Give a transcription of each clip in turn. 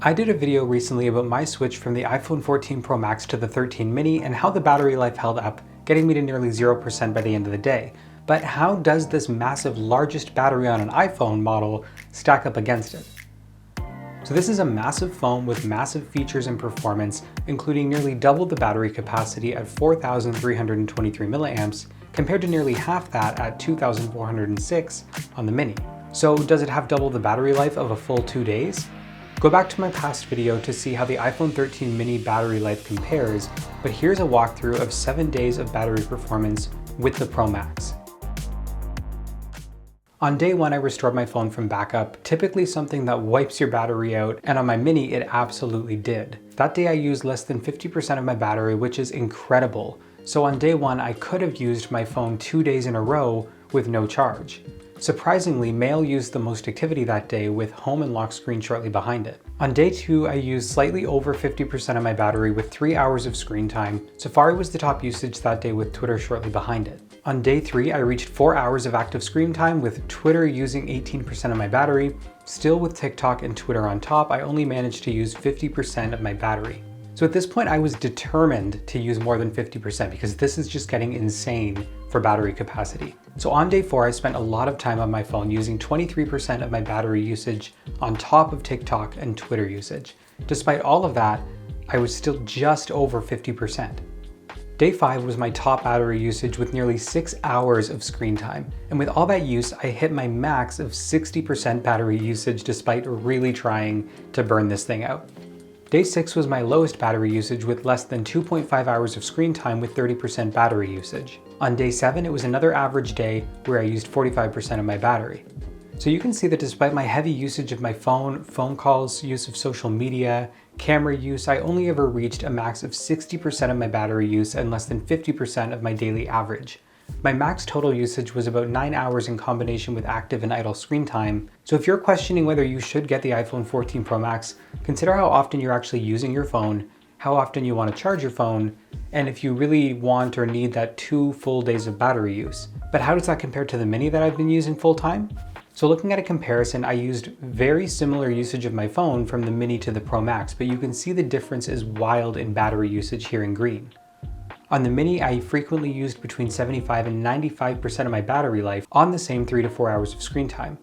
I did a video recently about my switch from the iPhone 14 Pro Max to the 13 mini and how the battery life held up, getting me to nearly 0% by the end of the day. But how does this massive, largest battery on an iPhone model stack up against it? So this is a massive phone with massive features and performance, including nearly double the battery capacity at 4,323 milliamps, compared to nearly half that at 2,406 on the mini. So does it have double the battery life of a full 2 days? Go back to my past video to see how the iPhone 13 mini battery life compares, but here's a walkthrough of 7 days of battery performance with the Pro Max. On day 1, I restored my phone from backup, typically something that wipes your battery out, and on my mini it absolutely did. That day I used less than 50% of my battery, which is incredible. So on day 1, I could have used my phone 2 days in a row with no charge. Surprisingly, Mail used the most activity that day with home and lock screen shortly behind it. On day 2, I used slightly over 50% of my battery with 3 hours of screen time. Safari was the top usage that day with Twitter shortly behind it. On day 3, I reached 4 hours of active screen time with Twitter using 18% of my battery. Still with TikTok and Twitter on top, I only managed to use 50% of my battery. So at this point, I was determined to use more than 50% because this is just getting insane for battery capacity. So on day 4, I spent a lot of time on my phone using 23% of my battery usage on top of TikTok and Twitter usage. Despite all of that, I was still just over 50%. Day 5 was my top battery usage with nearly 6 hours of screen time. And with all that use, I hit my max of 60% battery usage despite really trying to burn this thing out. Day 6 was my lowest battery usage with less than 2.5 hours of screen time with 30% battery usage. On day 7, it was another average day where I used 45% of my battery. So you can see that despite my heavy usage of my phone calls, use of social media, camera use, I only ever reached a max of 60% of my battery use and less than 50% of my daily average. My max total usage was about 9 hours in combination with active and idle screen time. So if you're questioning whether you should get the iPhone 14 Pro Max, consider how often you're actually using your phone, how often you want to charge your phone, and if you really want or need that 2 full days of battery use. But how does that compare to the mini that I've been using full time? So looking at a comparison, I used very similar usage of my phone from the mini to the Pro Max, but you can see the difference is wild in battery usage here in green. On the mini, I frequently used between 75 and 95% of my battery life on the same 3 to 4 hours of screen time.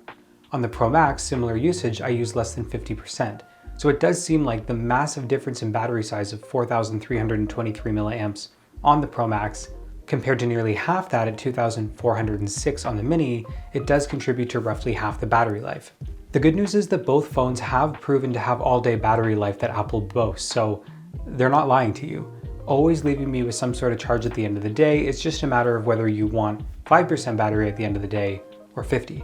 On the Pro Max, similar usage, I used less than 50%. So it does seem like the massive difference in battery size of 4,323 milliamps on the Pro Max compared to nearly half that at 2,406 on the mini, it does contribute to roughly half the battery life. The good news is that both phones have proven to have all-day battery life that Apple boasts, so they're not lying to you. Always leaving me with some sort of charge at the end of the day. It's just a matter of whether you want 5% battery at the end of the day or 50.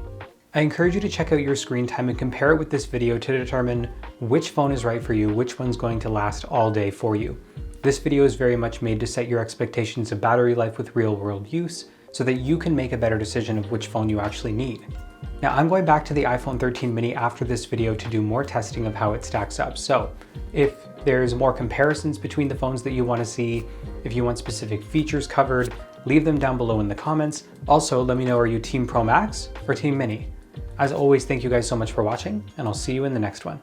I encourage you to check out your screen time and compare it with this video to determine which phone is right for you, which one's going to last all day for you. This video is very much made to set your expectations of battery life with real-world use so that you can make a better decision of which phone you actually need. Now I'm going back to the iPhone 13 mini after this video to do more testing of how it stacks up. So if there's more comparisons between the phones that you want to see, if you want specific features covered, leave them down below in the comments. Also, let me know, are you Team Pro Max or Team Mini? As always, thank you guys so much for watching, and I'll see you in the next one.